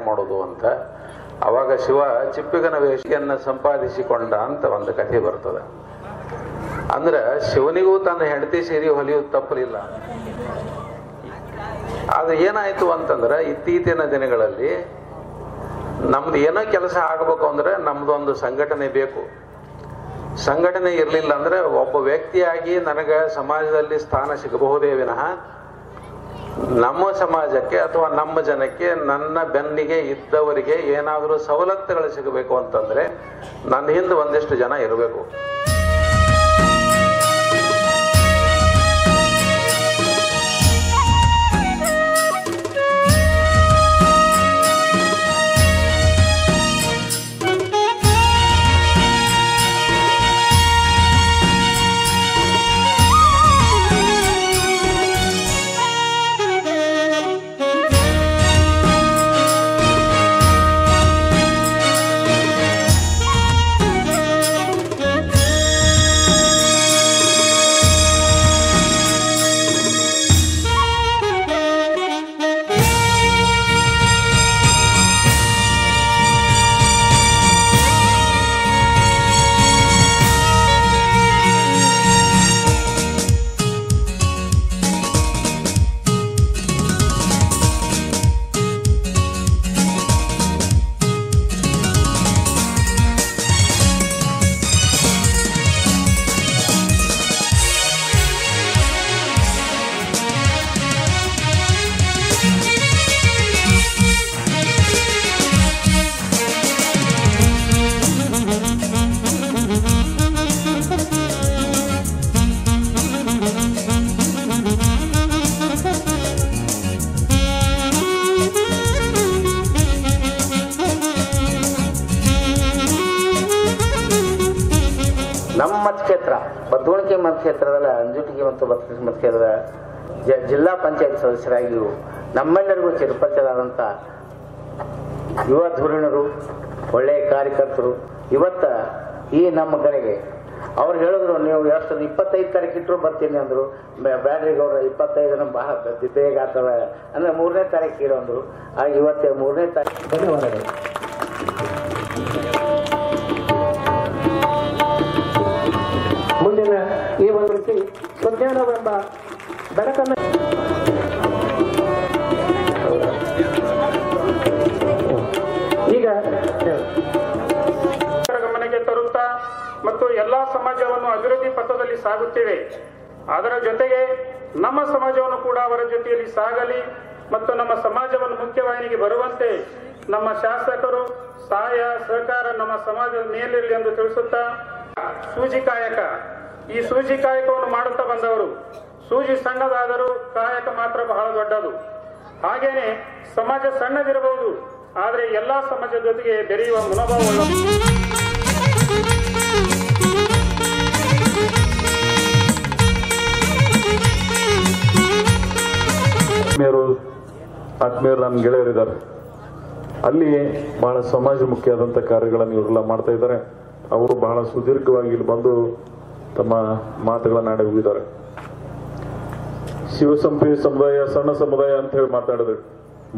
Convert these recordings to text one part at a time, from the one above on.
ಮಾಡೋದು ಅಂತ ಅವಾಗ ಶಿವ ಚಿಪ್ಪಿಗನ ವೇಷಿಯನ್ನು ಸಂಪಾದಿಸಿಕೊಂಡ ಅಂತ ಒಂದು ಕಥೆ ಬರ್ತದೆ. ಅಂದ್ರೆ ಶಿವನಿಗೂ ತನ್ನ ಹೆಂಡತಿ ಸೇರಿ ಹೊಲಿಯೋದು ತಪ್ಪಲಿಲ್ಲ. ಅದು ಏನಾಯ್ತು ಅಂತಂದ್ರೆ ಇತ್ತೀಚಿನ ದಿನಗಳಲ್ಲಿ ನಮ್ದು ಏನೋ ಕೆಲಸ ಆಗಬೇಕು ಅಂದ್ರೆ ನಮ್ದೊಂದು ಸಂಘಟನೆ ಬೇಕು. ಸಂಘಟನೆ ಇರಲಿಲ್ಲ ಅಂದ್ರೆ ಒಬ್ಬ ವ್ಯಕ್ತಿಯಾಗಿ ನನಗೆ ಸಮಾಜದಲ್ಲಿ ಸ್ಥಾನ ಸಿಗಬಹುದೇ ವಿನಃ ನಮ್ಮ ಸಮಾಜಕ್ಕೆ ಅಥವಾ ನಮ್ಮ ಜನಕ್ಕೆ ನನ್ನ ಬೆನ್ನಿಗೆ ಇದ್ದವರಿಗೆ ಏನಾದರೂ ಸವಲತ್ತುಗಳು ಸಿಗಬೇಕು ಅಂತಂದ್ರೆ ನನ್ನ ಹಿಂದೆ ಒಂದಿಷ್ಟು ಜನ ಇರಬೇಕು. ನಮ್ಮ ಮತಕ್ಷೇತ್ರ ಬದ್ದೋಣಿಕೆ ಮತಕ್ಷೇತ್ರದಲ್ಲಿ ಅಂಜುಟಿಗೆ ಮತ್ತು ಬತ್ತೂಣಿಕೆ ಮತಕ್ಷೇತ್ರದ ಜಿಲ್ಲಾ ಪಂಚಾಯತ್ ಸದಸ್ಯರಾಗಿಯೂ ನಮ್ಮೆಲ್ಲರಿಗೂ ಚಿರಪರಿಚಿತರಾದಂಥ ಯುವ ಧುರೀಣರು, ಒಳ್ಳೆಯ ಕಾರ್ಯಕರ್ತರು ಇವತ್ತ ಈ ನಮ್ಮ ಕಡೆಗೆ ಅವ್ರು ಹೇಳಿದ್ರು, ನೀವು ಎಷ್ಟು 25 ತಾರೀಕು ಇಟ್ಟರು ಬರ್ತೀನಿ ಅಂದರು. ಬ್ಯಾಡ್ರಿ ಗೌಡ್ರ 25 ಬಹಳ ಬೇಗ ಆಗ್ತವೆ ಅಂದರೆ 3ನೇ ತಾರೀಕು ಇರೋ ಅಂದರು. ಇವತ್ತೇ 3ನೇ ತಾರೀಕು. ಧನ್ಯವಾದಗಳು. ಮುಂದಿನ ಈ ಒಂದು ರೀತಿ ಸುಜ್ಞಾನವೆಂಬ ಬೆಳಕನ್ನು ಈಗ ಗಮನಕ್ಕೆ ತರುತ್ತಾ ಮತ್ತು ಎಲ್ಲಾ ಸಮಾಜವನ್ನು ಅಭಿವೃದ್ಧಿ ಪಥದಲ್ಲಿ ಸಾಗುತ್ತಿವೆ. ಅದರ ಜೊತೆಗೆ ನಮ್ಮ ಸಮಾಜವನ್ನು ಕೂಡ ಅವರ ಜೊತೆಯಲ್ಲಿ ಸಾಗಲಿ ಮತ್ತು ನಮ್ಮ ಸಮಾಜವನ್ನು ಮುಖ್ಯವಾಹಿನಿಗೆ ಬರುವಂತೆ ನಮ್ಮ ಶಾಸಕರು ಸಹಾಯ ಸಹಕಾರ ನಮ್ಮ ಸಮಾಜದ ಮೇಲಿರಲಿ ಎಂದು ತಿಳಿಸುತ್ತಾ, ಸೂಜಿ ಕಾಯಕ, ಈ ಸೂಜಿ ಕಾಯಕವನ್ನು ಮಾಡುತ್ತಾ ಬಂದವರು. ಸೂಜಿ ಸಣ್ಣದಾದರೂ ಕಾಯಕ ಮಾತ್ರ ಬಹಳ ದೊಡ್ಡದು. ಹಾಗೇನೆ ಸಮಾಜ ಸಣ್ಣದಿರಬಹುದು, ಆದರೆ ಎಲ್ಲಾ ಸಮಾಜದ ಜೊತೆಗೆ ಬೆರೆಯುವ ಮನೋಭಾವವನ್ನು ಆತ್ಮೀಯರು ನನ್ನ ಗೆಳೆಯರಿದ್ದಾರೆ. ಅಲ್ಲಿ ಬಹಳ ಸಮಾಜಮುಖಿಯಾದಂಥ ಕಾರ್ಯಗಳನ್ನು ಇವರೆಲ್ಲ ಮಾಡ್ತಾ ಇದ್ದಾರೆ. ಅವರು ಬಹಳ ಸುದೀರ್ಘವಾಗಿ ಇಲ್ಲಿ ಬಂದು ತಮ್ಮ ಮಾತುಗಳನ್ನು ಆಡಿ ಹೋಗಿದ್ದಾರೆ. ಶಿವಸಂಪಿ ಸಮುದಾಯ ಸಣ್ಣ ಸಮುದಾಯ ಅಂತ ಹೇಳಿ ಮಾತಾಡಿದ್ರು.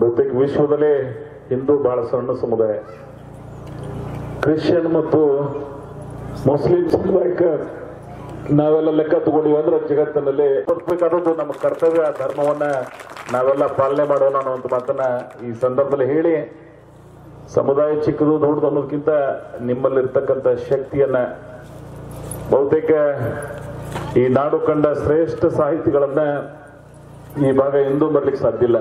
ಬಹುತೇಕ ವಿಶ್ವದಲ್ಲೇ ಹಿಂದೂ ಬಹಳ ಸಣ್ಣ ಸಮುದಾಯ. ಕ್ರಿಶ್ಚಿಯನ್ ಮತ್ತು ಮುಸ್ಲಿಂ ಸಮುದಾಯಕ್ಕೆ ನಾವೆಲ್ಲ ಲೆಕ್ಕ ತಗೊಂಡಿವಿ ಅಂದ್ರೆ ಜಗತ್ತಿನಲ್ಲಿ ಬದುಕಬೇಕಾದದ್ದು ನಮ್ಮ ಕರ್ತವ್ಯ, ಧರ್ಮವನ್ನ ನಾವೆಲ್ಲ ಪಾಲನೆ ಮಾಡೋಣ ಅನ್ನೋ ಮಾತನ್ನ ಈ ಸಂದರ್ಭದಲ್ಲಿ ಹೇಳಿ, ಸಮುದಾಯ ಚಿಕ್ಕದು ದೊಡ್ಡದು ಅನ್ನೋದಕ್ಕಿಂತ ನಿಮ್ಮಲ್ಲಿರ್ತಕ್ಕಂಥ ಶಕ್ತಿಯನ್ನ, ಬಹುತೇಕ ಈ ನಾಡು ಕಂಡ ಶ್ರೇಷ್ಠ ಸಾಹಿತಿಗಳನ್ನ ಈ ಭಾಗ ಎಂದೂ ಬರ್ಲಿಕ್ಕೆ ಸಾಧ್ಯ ಇಲ್ಲ.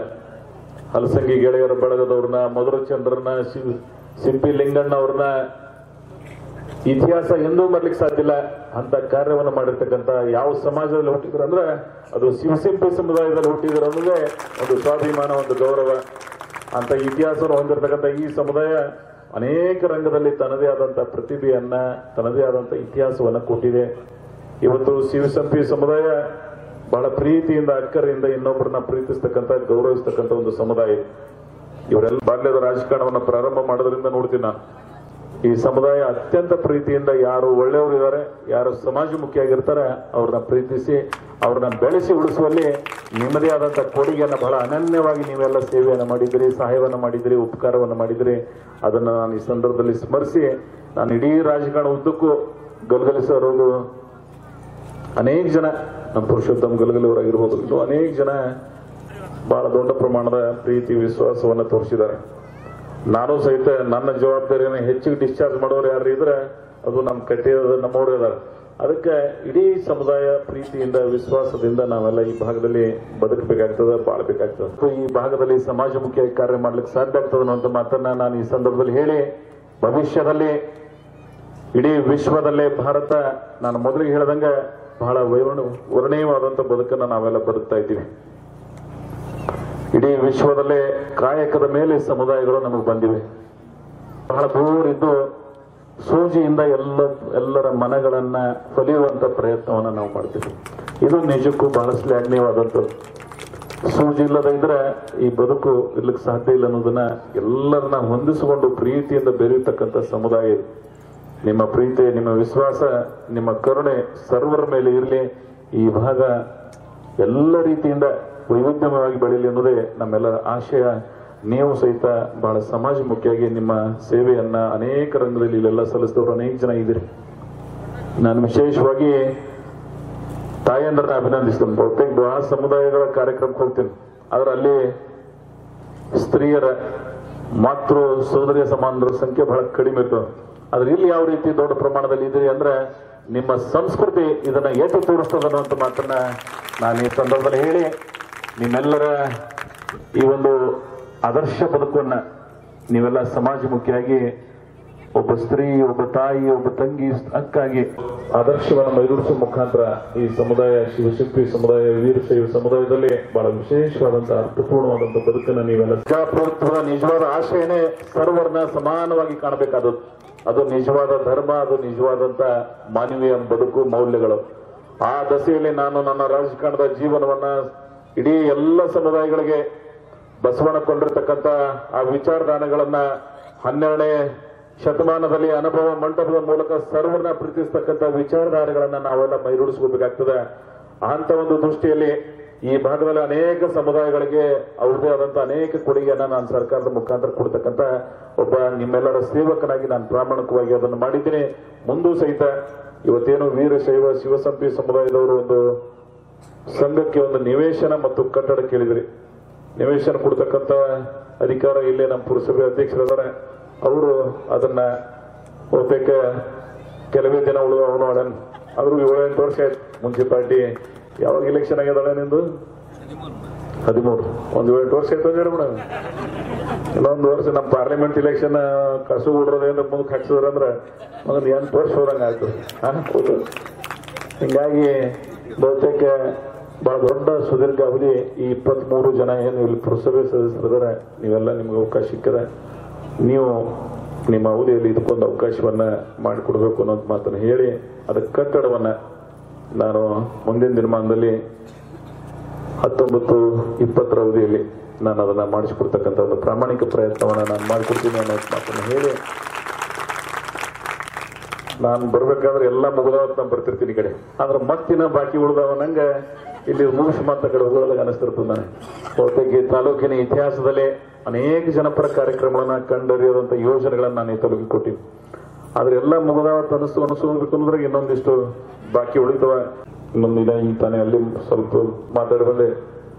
ಹಲಸಂಗಿ ಗೆಳೆಯರ ಬಳಗದವ್ರನ್ನ, ಮಧುರಚಂದ್ರನ, ಸಿಂಪಿ ಲಿಂಗಣ್ಣ ಅವ್ರನ್ನ ಇತಿಹಾಸ ಎಂದೂ ಬರ್ಲಿಕ್ಕೆ ಸಾಧ್ಯ ಇಲ್ಲ. ಅಂತ ಕಾರ್ಯವನ್ನು ಮಾಡಿರ್ತಕ್ಕಂಥ ಯಾವ ಸಮಾಜದಲ್ಲಿ ಹುಟ್ಟಿದ್ರು ಅಂದ್ರೆ ಅದು ಶಿವಸಿಂಪಿ ಸಮುದಾಯದಲ್ಲಿ ಹುಟ್ಟಿದ್ರು ಅನ್ನೋದೇ ಒಂದು ಸ್ವಾಭಿಮಾನ, ಒಂದು ಗೌರವ. ಅಂತ ಇತಿಹಾಸವನ್ನು ಹೊಂದಿರತಕ್ಕಂಥ ಈ ಸಮುದಾಯ ಅನೇಕ ರಂಗದಲ್ಲಿ ತನ್ನದೇ ಆದಂತ ಪ್ರತಿಭೆಯನ್ನ, ತನ್ನದೇ ಆದಂತ ಇತಿಹಾಸವನ್ನ ಕೊಟ್ಟಿದೆ. ಇವತ್ತು ಶಿವಸಂಪಿ ಸಮುದಾಯ ಬಹಳ ಪ್ರೀತಿಯಿಂದ, ಅಕ್ಕರಿಂದ ಇನ್ನೊಬ್ಬರನ್ನ ಪ್ರೀತಿಸ್ತಕ್ಕಂಥ, ಗೌರವಿಸ್ತಕ್ಕಂಥ ಒಂದು ಸಮುದಾಯ. ಇವರೆಲ್ಲ ಬಾಲ್ಯದ ರಾಜಕಾರಣವನ್ನು ಪ್ರಾರಂಭ ಮಾಡೋದ್ರಿಂದ ನೋಡ್ತೀನಿ ನಾನು, ಈ ಸಮುದಾಯ ಅತ್ಯಂತ ಪ್ರೀತಿಯಿಂದ ಯಾರು ಒಳ್ಳೆಯವರು ಇದ್ದಾರೆ, ಯಾರು ಸಮಾಜಮುಖಿಯಾಗಿರ್ತಾರೆ ಅವ್ರನ್ನ ಪ್ರೀತಿಸಿ ಅವ್ರನ್ನ ಬೆಳೆಸಿ ಉಳಿಸುವಲ್ಲಿ ನಿಮ್ಮದೇ ಆದಂತ ಕೊಡುಗೆಯನ್ನು ಬಹಳ ಅನನ್ಯವಾಗಿ ನೀವೆಲ್ಲ ಸೇವೆಯನ್ನು ಮಾಡಿದಿರಿ, ಸಹಾಯವನ್ನು ಮಾಡಿದಿರಿ, ಉಪಕಾರವನ್ನು ಮಾಡಿದಿರಿ. ಅದನ್ನ ನಾನು ಈ ಸಂದರ್ಭದಲ್ಲಿ ಸ್ಮರಿಸಿ, ನಾನು ಇಡೀ ರಾಜಕಾರಣ ಉದ್ದಕ್ಕೂ ಗಲಗಲಿಸೋರು ಅನೇಕ ಜನ, ನಮ್ಮ ಪುರುಷೋತ್ತಮ ಗಲಗಲಿ ಅವರಾಗಿರ್ಬೋದು, ಇನ್ನು ಅನೇಕ ಜನ ಬಹಳ ದೊಡ್ಡ ಪ್ರಮಾಣದ ಪ್ರೀತಿ ವಿಶ್ವಾಸವನ್ನು ತೋರಿಸಿದ್ದಾರೆ. ನಾನು ಸಹಿತ ನನ್ನ ಜವಾಬ್ದಾರಿಯನ್ನು ಹೆಚ್ಚಿಗೆ ಡಿಸ್ಚಾರ್ಜ್ ಮಾಡೋರು ಯಾರು ಇದ್ರೆ ಅದು ನಮ್ಮ ಕಟ್ಟಿದ ನಮ್ಮವ್ರು ಇದ್ದಾರೆ. ಅದಕ್ಕೆ ಇಡೀ ಸಮುದಾಯ ಪ್ರೀತಿಯಿಂದ, ವಿಶ್ವಾಸದಿಂದ ನಾವೆಲ್ಲ ಈ ಭಾಗದಲ್ಲಿ ಬದುಕಬೇಕಾಗ್ತದೆ, ಬಾಳ್ಬೇಕಾಗ್ತದೆ. ಈ ಭಾಗದಲ್ಲಿ ಸಮಾಜಮುಖಿಯಾಗಿ ಕಾರ್ಯ ಮಾಡ್ಲಿಕ್ಕೆ ಸಾಧ್ಯ ಆಗ್ತದೆ ಅನ್ನೋ ಮಾತನ್ನ ನಾನು ಈ ಸಂದರ್ಭದಲ್ಲಿ ಹೇಳಿ, ಭವಿಷ್ಯದಲ್ಲಿ ಇಡೀ ವಿಶ್ವದಲ್ಲೇ ಭಾರತ, ನಾನು ಮೊದಲಿಗೆ ಹೇಳ್ದಂಗೆ ಬಹಳ ವರ್ಣೀಯವಾದಂತ ಬದುಕನ್ನು ನಾವೆಲ್ಲ ಬದುಕ್ತಾ ಇದ್ದೀವಿ. ಇಡೀ ವಿಶ್ವದಲ್ಲೇ ಕಾಯಕದ ಮೇಲೆ ಸಮುದಾಯಗಳು ನಮಗೆ ಬಂದಿವೆ. ಬಹಳ ದೂರಿದ್ದು ಸೂಜಿಯಿಂದ ಎಲ್ಲರ ಮನಗಳನ್ನ ಹೊಲಿಯುವಂತ ಪ್ರಯತ್ನವನ್ನ ನಾವು ಮಾಡ್ತೀವಿ. ಇದು ನಿಜಕ್ಕೂ ಬಹಳ ಶ್ಲಾಘನೀಯವಾದಂಥದ್ದು. ಸೂಜಿ ಇಲ್ಲದ ಇದ್ರೆ ಈ ಬದುಕು ಇರ್ಲಿಕ್ಕೆ ಸಾಧ್ಯ ಇಲ್ಲ ಅನ್ನೋದನ್ನ ಎಲ್ಲರನ್ನ ಹೊಂದಿಸಿಕೊಂಡು ಪ್ರೀತಿಯಿಂದ ಬೆರೆಯತಕ್ಕಂಥ ಸಮುದಾಯ ಇದು. ನಿಮ್ಮ ಪ್ರೀತಿ, ನಿಮ್ಮ ವಿಶ್ವಾಸ, ನಿಮ್ಮ ಕರುಣೆ ಸರ್ವರ ಮೇಲೆ ಇರಲಿ. ಈ ಭಾಗ ಎಲ್ಲ ರೀತಿಯಿಂದ ವೈವಿಧ್ಯಮಯವಾಗಿ ಬೆಳೀಲಿ ಅನ್ನೋದೇ ನಮ್ಮೆಲ್ಲರ ಆಶಯ. ನೀವು ಸಹಿತ ಬಹಳ ಸಮಾಜಮುಖಿಯಾಗಿ ನಿಮ್ಮ ಸೇವೆಯನ್ನ ಅನೇಕ ರಂಗದಲ್ಲಿ ಇಲ್ಲೆಲ್ಲ ಸಲ್ಲಿಸಿದವರು ಅನೇಕ ಜನ ಇದ್ದೀರಿ. ನಾನು ವಿಶೇಷವಾಗಿ ತಾಯಂದ್ರನ್ನ ಅಭಿನಂದಿಸ್ತೇನೆ. ಬಹುತೇಕ ಆ ಸಮುದಾಯಗಳ ಕಾರ್ಯಕ್ರಮಕ್ಕೆ ಹೋಗ್ತೀನಿ, ಆದ್ರೆ ಅಲ್ಲಿ ಸ್ತ್ರೀಯರ ಮಾತೃ ಸೋದರಿಯ ಸಮಾನರ ಸಂಖ್ಯೆ ಬಹಳ ಕಡಿಮೆ ಇರ್ತದೆ. ಆದ್ರೆ ಇಲ್ಲಿ ಯಾವ ರೀತಿ ದೊಡ್ಡ ಪ್ರಮಾಣದಲ್ಲಿ ಇದ್ರಿ ಅಂದ್ರೆ ನಿಮ್ಮ ಸಂಸ್ಕೃತಿ ಇದನ್ನ ಎದ್ದು ತೋರಿಸ್ತದ ಅನ್ನುವಂಥ ಮಾತನ್ನ ನಾನು ಈ ಸಂದರ್ಭದಲ್ಲಿ ಹೇಳಿ, ನಿಮ್ಮೆಲ್ಲರ ಈ ಒಂದು ಆದರ್ಶ ಬದುಕನ್ನ ನೀವೆಲ್ಲ ಸಮಾಜಮುಖಿಯಾಗಿ ಒಬ್ಬ ಸ್ತ್ರೀ, ಒಬ್ಬ ತಾಯಿ, ಒಬ್ಬ ತಂಗಿ, ಅಕ್ಕಾಗಿ ಆದರ್ಶವನ್ನು ಮೈಗೂಡಿಸುವ ಮುಖಾಂತರ ಈ ಸಮುದಾಯ, ಶಿವಶಕ್ತಿ ಸಮುದಾಯ, ವೀರಶೈವ ಸಮುದಾಯದಲ್ಲಿ ಬಹಳ ವಿಶೇಷವಾದಂತಹ ಅರ್ಥಪೂರ್ಣವಾದಂತಹ ಬದುಕನ್ನು ನೀವೆಲ್ಲ, ಪ್ರಜಾಪ್ರಭುತ್ವದ ನಿಜವಾದ ಆಶಯನೇ ಸರ್ವರನ್ನ ಸಮಾನವಾಗಿ ಕಾಣಬೇಕಾದದ್ದು. ಅದು ನಿಜವಾದ ಧರ್ಮ, ಅದು ನಿಜವಾದಂತ ಮಾನವೀಯ ಬದುಕು ಮೌಲ್ಯಗಳು. ಆ ದಸೆಯಲ್ಲಿ ನಾನು ನನ್ನ ರಾಜಕಾರಣದ ಜೀವನವನ್ನ ಇಡೀ ಎಲ್ಲ ಸಮುದಾಯಗಳಿಗೆ ಬಸವಣ್ಣ ಕೊಂಡಿರ್ತಕ್ಕಂಥ ಆ ವಿಚಾರಧಾರೆಗಳನ್ನ 12ನೇ ಶತಮಾನದಲ್ಲಿ ಅನುಭವ ಮಂಟಪದ ಮೂಲಕ ಸರ್ವರನ್ನ ಪ್ರೀತಿಸ್ತಕ್ಕಂಥ ವಿಚಾರಧಾರೆಗಳನ್ನ ನಾವೆಲ್ಲ ಮೈಗೂಡಿಸ್ಕೋಬೇಕಾಗ್ತದೆ. ಅಂತ ಒಂದು ದೃಷ್ಟಿಯಲ್ಲಿ ಈ ಭಾಗದಲ್ಲಿ ಅನೇಕ ಸಮುದಾಯಗಳಿಗೆ ಅವ್ರದೇ ಆದಂತ ಅನೇಕ ಕೊಡುಗೆಯನ್ನ ನಾನು ಸರ್ಕಾರದ ಮುಖಾಂತರ ಕೊಡ್ತಕ್ಕಂಥ ಒಬ್ಬ ನಿಮ್ಮೆಲ್ಲರ ಸೇವಕನಾಗಿ ನಾನು ಪ್ರಾಮಾಣಿಕವಾಗಿ ಅದನ್ನು ಮಾಡಿದ್ದೀನಿ. ಮುಂದೂ ಸಹಿತ ಇವತ್ತೇನು ವೀರಶೈವ ಶಿವಸಂಪಿ ಸಮುದಾಯದವರು ಒಂದು ಸಂಘಕ್ಕೆ ಒಂದು ನಿವೇಶನ ಮತ್ತು ಕಟ್ಟಡ ಕೇಳಿದ್ರಿ. ನಿವೇಶನ ಕೊಡ್ತಕ್ಕಂಥ ಅಧಿಕಾರ ಇಲ್ಲೇ ನಮ್ಮ ಪುರಸಭೆ ಅಧ್ಯಕ್ಷರಿದ್ದಾರೆ. ಅವರು ಅದನ್ನ ಬಹುತೇಕ ಕೆಲವೇ ದಿನ ಉಳಿದವನು ಅಡನ್, ಆದ್ರೂ 7-8 ವರ್ಷ ಆಯ್ತು. ಮುನ್ಸಿಪಾಲಿಟಿ ಯಾವಾಗ ಇಲೆಕ್ಷನ್ ಆಗ್ಯದಲ್ಲ ನಿಂದು? 13. ಒಂದು 7 ವರ್ಷ ಆಯ್ತು ಅಂದ್ರೆ ಮೇಡಮ್. ಇನ್ನೊಂದು ವರ್ಷ ನಮ್ಮ ಪಾರ್ಲಿಮೆಂಟ್ ಇಲೆಕ್ಷನ್ ಕಸು ಬಿಡ್ರೋದೇಂದ್ರ ಮುಂದಕ್ಕೆ ಹಾಕ್ಸಿದ್ರಂದ್ರೆ ಒಂದು 8 ವರ್ಷ ಹೋದಂಗೆ ಆಯ್ತು. ಹೌದು. ಹಿಂಗಾಗಿ ಬಹುತೇಕ ಬಹಳ ದೊಡ್ಡ ಸುದೀರ್ಘ ಅವಧಿ ಈ 23 ಜನ ಏನು ಇಲ್ಲಿ ಪುರಸಭೆ ಸದಸ್ಯರಿದ್ದಾರೆ, ನೀವೆಲ್ಲ ನಿಮ್ಗೆ ಅವಕಾಶ ಸಿಕ್ಕದೆ, ನೀವು ನಿಮ್ಮ ಅವಧಿಯಲ್ಲಿ ಇದಕ್ಕೊಂದು ಅವಕಾಶವನ್ನ ಮಾಡಿಕೊಡ್ಬೇಕು ಅನ್ನೋದು ಮಾತನ್ನು ಹೇಳಿ, ಅದಕ್ಕೆ ಕಟ್ಟಡವನ್ನ ನಾನು ಮುಂದಿನ ದಿನಮಾನದಲ್ಲಿ 19-20 ಅವಧಿಯಲ್ಲಿ ನಾನು ಅದನ್ನ ಮಾಡಿಸಿಕೊಡ್ತಕ್ಕಂಥ ಒಂದು ಪ್ರಾಮಾಣಿಕ ಪ್ರಯತ್ನವನ್ನ ನಾನು ಮಾಡಿಕೊಡ್ತೀನಿ ಅನ್ನೋ ಮಾತನ್ನು ಹೇಳಿ, ನಾನು ಬರ್ಬೇಕಾದ್ರೆ ಎಲ್ಲ ಮುಗಿದವತ್ತು ನಾನು ಬರ್ತಿರ್ತೀನಿ ಈ ಕಡೆ. ಆದ್ರೆ ಮತ್ತಿನ ಬಾಕಿ ಉಳಿದವ ನಂಗೆ ಇಲ್ಲಿ ಮುಗಿಸಿ ಮಾತ್ರ ಕಡೆ ಹೋಗೋದಾಗ ಅನಿಸ್ತಿರ್ತದೆ ನನಗೆ. ಬಹುತೇಕ ಈ ತಾಲೂಕಿನ ಇತಿಹಾಸದಲ್ಲೇ ಅನೇಕ ಜನಪರ ಕಾರ್ಯಕ್ರಮಗಳನ್ನ ಕಂಡರಿಯೋದಂತ ಯೋಜನೆಗಳನ್ನ ನಾನು ಈ ತಾಲೂಕಿಗೆ ಕೊಟ್ಟಿನಿ. ಆದ್ರೆ ಎಲ್ಲ ಮುಗಿದಾವತ್ತು ಅನಿಸ್ಬೇಕು ಅಂದ್ರೆ ಇನ್ನೊಂದಿಷ್ಟು ಬಾಕಿ ಉಳಿತವ. ಇನ್ನೊಂದು ದಿನ ಈಗ ತಾನೇ ಅಲ್ಲಿ ಸ್ವಲ್ಪ ಮಾತಾಡಿ ಬಂದೆ.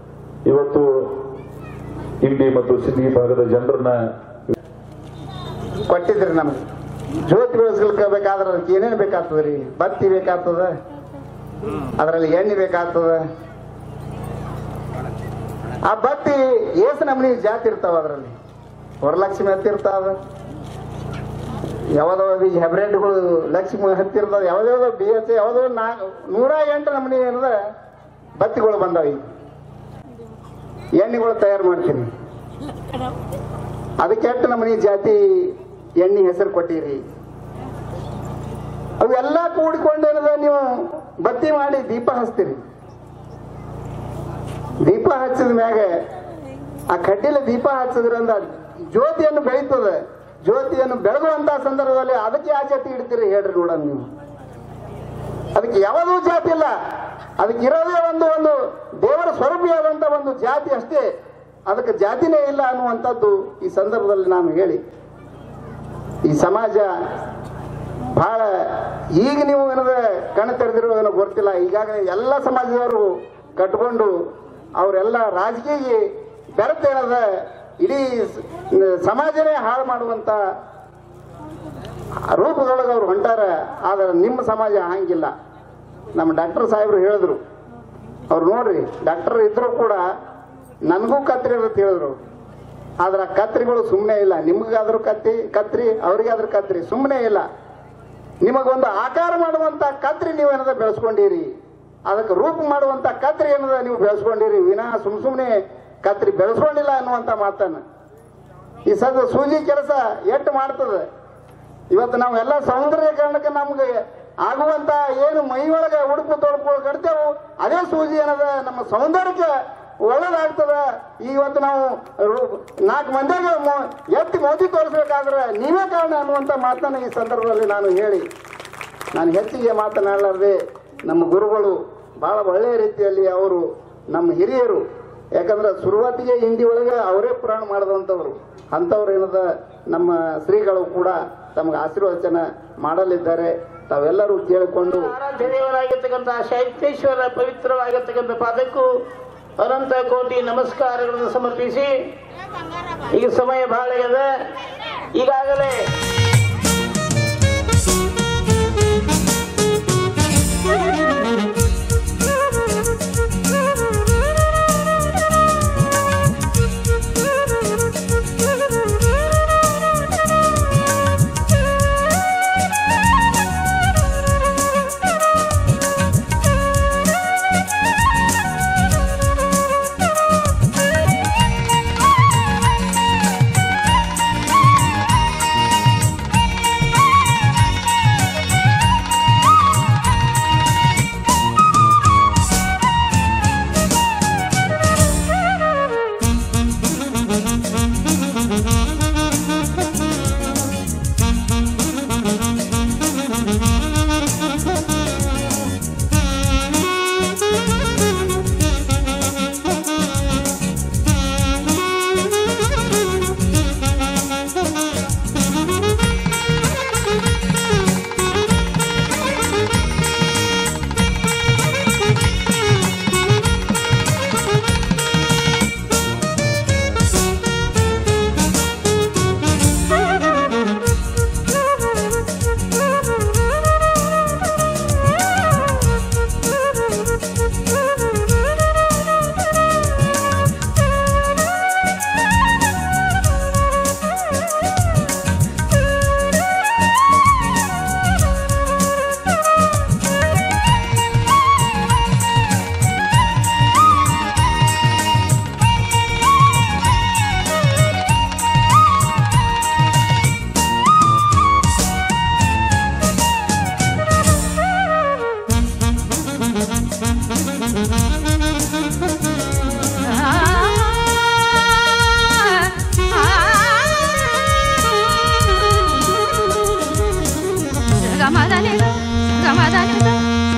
ಇವತ್ತು ಇಂಡಿ ಮತ್ತು ಸಿದ್ಧಿ ಭಾಗದ ಜನರನ್ನ ಕೊಟ್ಟಿದ್ರಿ. ನಮ್ಗೆ ಜ್ಯೋತಿ ಬೆಳೆಸ್ಬೇಕಾದ್ರೆ ಅದಕ್ಕೆ ಏನೇನು ಬೇಕಾಗ್ತದ್ರಿ? ಬತ್ತಿ ಬೇಕಾಗ್ತದ, ಅದರಲ್ಲಿ ಎಣ್ಣೆ ಬೇಕಾಗ್ತದ. ಆ ಬತ್ತಿ ಏಸು ನಮ್ನಿ ಜಾತಿ ಇರ್ತಾವ. ಅದರಲ್ಲಿ ವರಲಕ್ಷ್ಮಿ ಹತ್ತಿರ್ತಾವ, ಯಾವ್ದೋ ಹೆಬ್ರೆಡ್ಗಳು ಲಕ್ಷ್ಮಿ ಹತ್ತಿರ್ತಾವ, ಯಾವ್ದಾವ್ದೋ BH ಯಾವ್ದೋ 108 ನಮ್ನಿ ಏನದ ಬತ್ತಿಗಳು ಬಂದಾವ. ಈಗ ಎಣ್ಣೆಗಳು ತಯಾರು ಮಾಡ್ತೀನಿ. ಅದಕ್ಕೆ 8 ನಮೂನಿ ಜಾತಿ ಎಣ್ಣೆ ಹೆಸರು ಕೊಟ್ಟಿರಿ. ಅವೆಲ್ಲ ಕೂಡಿಕೊಂಡು ಏನದ ನೀವು ಬತ್ತಿ ಮಾಡಿ ದೀಪ ಹಚ್ತೀರಿ. ದೀಪ ಹಚ್ಚಿದ ಮ್ಯಾಗ ಆ ಕಡ್ಡಿಲ ದೀಪ ಹಚ್ಚಿದ್ರಿಂದ ಜ್ಯೋತಿಯನ್ನು ಬೆಳೀತದೆ. ಜ್ಯೋತಿಯನ್ನು ಬೆಳಗುವಂತ ಸಂದರ್ಭದಲ್ಲಿ ಅದಕ್ಕೆ ಯಾವ ಜಾತಿ ಇಡ್ತೀರಿ ಹೇಳ್ರಿ ನೋಡೋಣ ನೀವು. ಅದಕ್ಕೆ ಯಾವುದೂ ಜಾತಿ ಇಲ್ಲ. ಅದಕ್ಕೆ ಇರೋದೇ ಒಂದು ದೇವರ ಸ್ವರೂಪಿಯಾದಂತ ಒಂದು ಜಾತಿ ಅಷ್ಟೇ. ಅದಕ್ಕೆ ಜಾತಿನೇ ಇಲ್ಲ ಅನ್ನುವಂಥದ್ದು ಈ ಸಂದರ್ಭದಲ್ಲಿ ನಾನು ಹೇಳಿ, ಈ ಸಮಾಜ ಬಹಳ ಈಗ ನೀವು ಏನದ ಕಣ್ಣು ತೆರೆದಿರೋ ಏನೋ ಗೊತ್ತಿಲ್ಲ. ಈಗಾಗಲೇ ಎಲ್ಲ ಸಮಾಜದವರು ಕಟ್ಕೊಂಡು ಅವರೆಲ್ಲ ರಾಜಕೀಯ ಬೆರೆತೇನದ ಇಡೀ ಸಮಾಜನೇ ಹಾಳು ಮಾಡುವಂತ ರೂಪದೊಳಗೆ ಅವ್ರು ಹೊಂಟಾರ. ಆದ್ರೆ ನಿಮ್ಮ ಸಮಾಜ ಹಂಗಿಲ್ಲ. ನಮ್ಮ ಡಾಕ್ಟರ್ ಸಾಹೇಬರು ಹೇಳಿದ್ರು, ಅವ್ರು ನೋಡ್ರಿ ಡಾಕ್ಟರ್ ಇದ್ರು ಕೂಡ ನನಗೂ ಕತ್ರಿ ಅಂತ ಹೇಳಿದ್ರು. ಆದ್ರೆ ಆ ಕತ್ರಿಗಳು ಸುಮ್ಮನೆ ಇಲ್ಲ. ನಿಮಗಾದ್ರೂ ಕತ್ರಿ ಅವ್ರಿಗಾದ್ರೂ ಕತ್ರಿ ಸುಮ್ಮನೆ ಇಲ್ಲ. ನಿಮಗೊಂದು ಆಕಾರ ಮಾಡುವಂತ ಕತ್ರಿ ನೀವೇನದ ಬೆಳೆಸ್ಕೊಂಡಿರಿ. ಅದಕ್ಕೆ ರೂಪ ಮಾಡುವಂತ ಕತ್ರಿ ಏನದ ನೀವು ಬೆಳೆಸ್ಕೊಂಡಿರಿ. ವಿನಃ ಸುಮ್ಮನೆ ಕತ್ರಿ ಬೆಳೆಸ್ಕೊಂಡಿಲ್ಲ ಅನ್ನುವಂತ ಮಾತನ್ನ ಈ ಸೂಜಿ ಕೆಲಸ ಎಟ್ಟು ಮಾಡ್ತದೆ. ಇವತ್ತು ನಾವೆಲ್ಲ ಸೌಂದರ್ಯೀಕರಣಕ್ಕೆ ನಮ್ಗೆ ಆಗುವಂತ ಏನು ಮೈಯೊಳಗೆ ಉಡುಪು ತೊಡುಪುಗಳು ಕಟ್ತೇವೆ, ಅದೇ ಸೂಜಿ ಏನದ ನಮ್ಮ ಸೌಂದರ್ಯಕ್ಕೆ ಒಳ್ಳೇದಾಗ್ತದ. ಇವತ್ತು ನಾವು 4 ಮಂದಿಗೆ ಎತ್ತಿ ಮೋದಿ ತೋರಿಸ್ಬೇಕಾದ್ರೆ ನೀವೇ ಕಾರಣ ಅನ್ನುವಂತ ಮಾತನ್ನ ಈ ಸಂದರ್ಭದಲ್ಲಿ ನಾನು ಹೇಳಿ, ನಾನು ಹೆಚ್ಚಿಗೆ ಮಾತನಾಡಲಾರದೆ ನಮ್ಮ ಗುರುಗಳು ಬಹಳ ಒಳ್ಳೆಯ ರೀತಿಯಲ್ಲಿ ಅವರು ನಮ್ಮ ಹಿರಿಯರು, ಯಾಕಂದ್ರೆ ಶುರುವಾತಿಗೆ ಹಿಂದಿ ಒಳಗೆ ಅವರೇ ಪುರಾಣ ಮಾಡಿದಂಥವ್ರು. ಅಂಥವ್ರು ಏನದ ನಮ್ಮ ಶ್ರೀಗಳು ಕೂಡ ತಮಗೆ ಆಶೀರ್ವಚನ ಮಾಡಲಿದ್ದಾರೆ. ತಾವೆಲ್ಲರೂ ಕೇಳಿಕೊಂಡು ಆರಾಧ್ಯದೇವರಾಗಿರ್ತಕ್ಕಂಥ ಶೈತ್ಯೇಶ್ವರ ಪವಿತ್ರವಾಗಿರ್ತಕ್ಕಂಥ ಪಾದಕ್ಕೂ ಅನಂತ ಕೋಟಿ ನಮಸ್ಕಾರಗಳನ್ನು ಸಮರ್ಪಿಸಿ, ಈಗ ಸಮಯ ಬಹಳ ಇದೆ. ಈಗಾಗಲೇ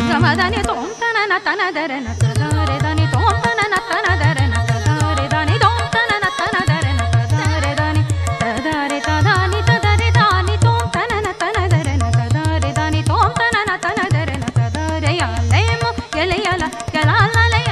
ಗಮದಾನೆ ತೋಂತನ ತನದರ ನತದರೆ ಗಳ ಲಲೆಯ